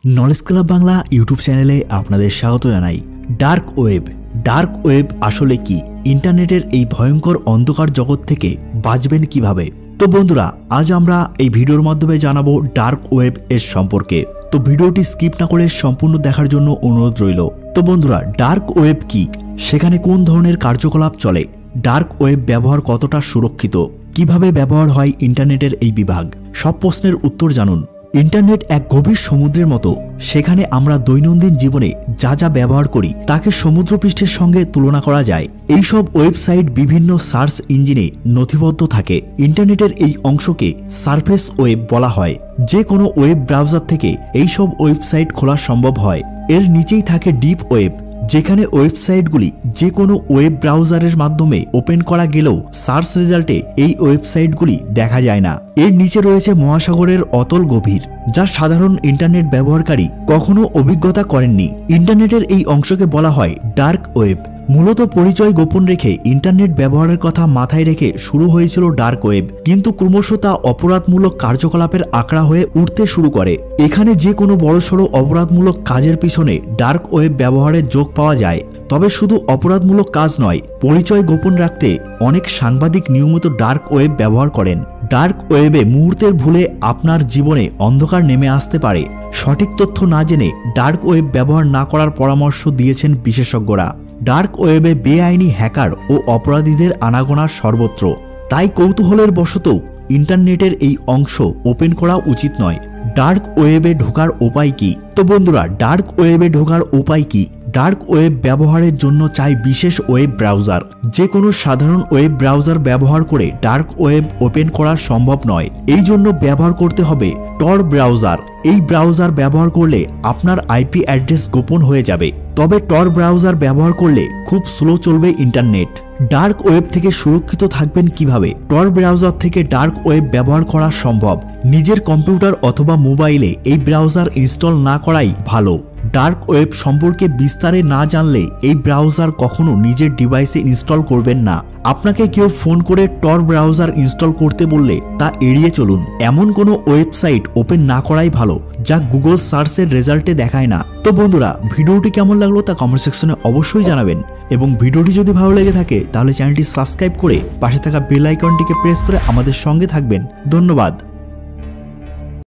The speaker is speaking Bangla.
नलेज क्लाब बांगला यूट्यूब चैनेले आपनादेर स्वागत जानाई। डार्क वेब आसले कि इंटरनेटेर এই ভয়ঙ্কর অন্ধকার জগৎ থেকে বাঁচবেন কিভাবে। তো বন্ধুরা আজ আমরা এই ভিডিওর মাধ্যমে জানাবো ডার্ক ওয়েব এর সম্পর্কে। তো ভিডিওটি স্কিপ না করে সম্পূর্ণ দেখার জন্য অনুরোধ রইল। তো বন্ধুরা ডার্ক ওয়েব কি, সেখানে কোন ধরনের কার্যকলাপ চলে, ডার্ক ওয়েব ব্যবহার কতটা সুরক্ষিত, কিভাবে ব্যবহার হয় ইন্টারনেটের এই বিভাগ, সব প্রশ্নের উত্তর জানুন। ইন্টারনেট এক গভীর সমুদ্রের মতো, সেখানে আমরা দৈনন্দিন জীবনে যা যা ব্যবহার করি তাকে সমুদ্রপৃষ্ঠের সঙ্গে তুলনা করা যায়। এই সব ওয়েবসাইট বিভিন্ন সার্চ ইঞ্জিনে নথিবদ্ধ থাকে। ইন্টারনেটের এই অংশকে সারফেস ওয়েব বলা হয়। যে কোনো ওয়েব ব্রাউজার থেকে এই সব ওয়েবসাইট খোলা সম্ভব হয়। এর নিচেই থাকে ডিপ ওয়েব, যেখানে ওয়েবসাইটগুলি যে কোনো ওয়েব ব্রাউজারের মাধ্যমে ওপেন করা গেলেও সার্চ রেজাল্টে এই ওয়েবসাইটগুলি দেখা যায় না। এর নিচে রয়েছে মহাসাগরের অতল গভীর, যা সাধারণ ইন্টারনেট ব্যবহারকারী কখনো অভিজ্ঞতা করেননি। ইন্টারনেটের এই অংশকে বলা হয় ডার্ক ওয়েব। মূলত পরিচয় গোপন রেখে ইন্টারনেট ব্যবহারের কথা মাথায় রেখে শুরু হয়েছিল ডার্ক ওয়েব, কিন্তু ক্রমশ তা অপরাধমূলক কার্যকলাপের আঁকড়া হয়ে উঠতে শুরু করে। এখানে যে কোনো বড়সড় অপরাধমূলক কাজের পিছনে ডার্ক ওয়েব ব্যবহারের যোগ পাওয়া যায়। তবে শুধু অপরাধমূলক কাজ নয়, পরিচয় গোপন রাখতে অনেক সাংবাদিক নিয়মিত ডার্ক ওয়েব ব্যবহার করেন। ডার্ক ওয়েবে মুহূর্তের ভুলে আপনার জীবনে অন্ধকার নেমে আসতে পারে। সঠিক তথ্য না জেনে ডার্ক ওয়েব ব্যবহার না করার পরামর্শ দিয়েছেন বিশেষজ্ঞরা। ডার্ক ওয়েবে বেআইনি হ্যাকার ও অপরাধীদের আনাগোনা সর্বত্র, তাই কৌতূহলের বশতও ইন্টারনেটের এই অংশ ওপেন করা উচিত নয়। ডার্ক ওয়েবে ঢোকার উপায় কি? তো বন্ধুরা ডার্ক ওয়েবে ঢোকার উপায় কি? ডার্ক ওয়েব ব্যবহারের জন্য চাই বিশেষ ওয়েব ব্রাউজার। যে কোনো সাধারণ ওয়েব ব্রাউজার ব্যবহার করে ডার্ক ওয়েব ওপেন করা সম্ভব নয়। এই জন্য ব্যবহার করতে হবে টর ব্রাউজার। এই ব্রাউজার ব্যবহার করলে আপনার আইপি অ্যাড্রেস গোপন হয়ে যাবে। তবে টর ব্রাউজার ব্যবহার করলে খুব স্লো চলবে ইন্টারনেট। ডার্ক ওয়েব থেকে সুরক্ষিত থাকবেন কিভাবে? টর ব্রাউজার থেকে ডার্ক ওয়েব ব্যবহার করা সম্ভব। নিজের কম্পিউটার অথবা মোবাইলে এই ব্রাউজার ইনস্টল না করাই ভালো। ডার্ক ওয়েব সম্পর্কে বিস্তারে না জানলে এই ব্রাউজার কখনো নিজের ডিভাইসে ইনস্টল করবেন না। আপনাকে কেউ ফোন করে টর ব্রাউজার ইনস্টল করতে বললে তা এড়িয়ে চলুন। এমন কোনো ওয়েবসাইট ওপেন না করাই ভালো যা গুগল সার্চের রেজাল্টে দেখায় না। তো বন্ধুরা ভিডিওটি কেমন লাগলো তা কমেন্ট সেকশনে অবশ্যই জানাবেন, এবং ভিডিওটি যদি ভালো লেগে থাকে তাহলে চ্যানেলটি সাবস্ক্রাইব করে পাশে থাকা বেল আইকনটিকে প্রেস করে আমাদের সঙ্গে থাকবেন। ধন্যবাদ।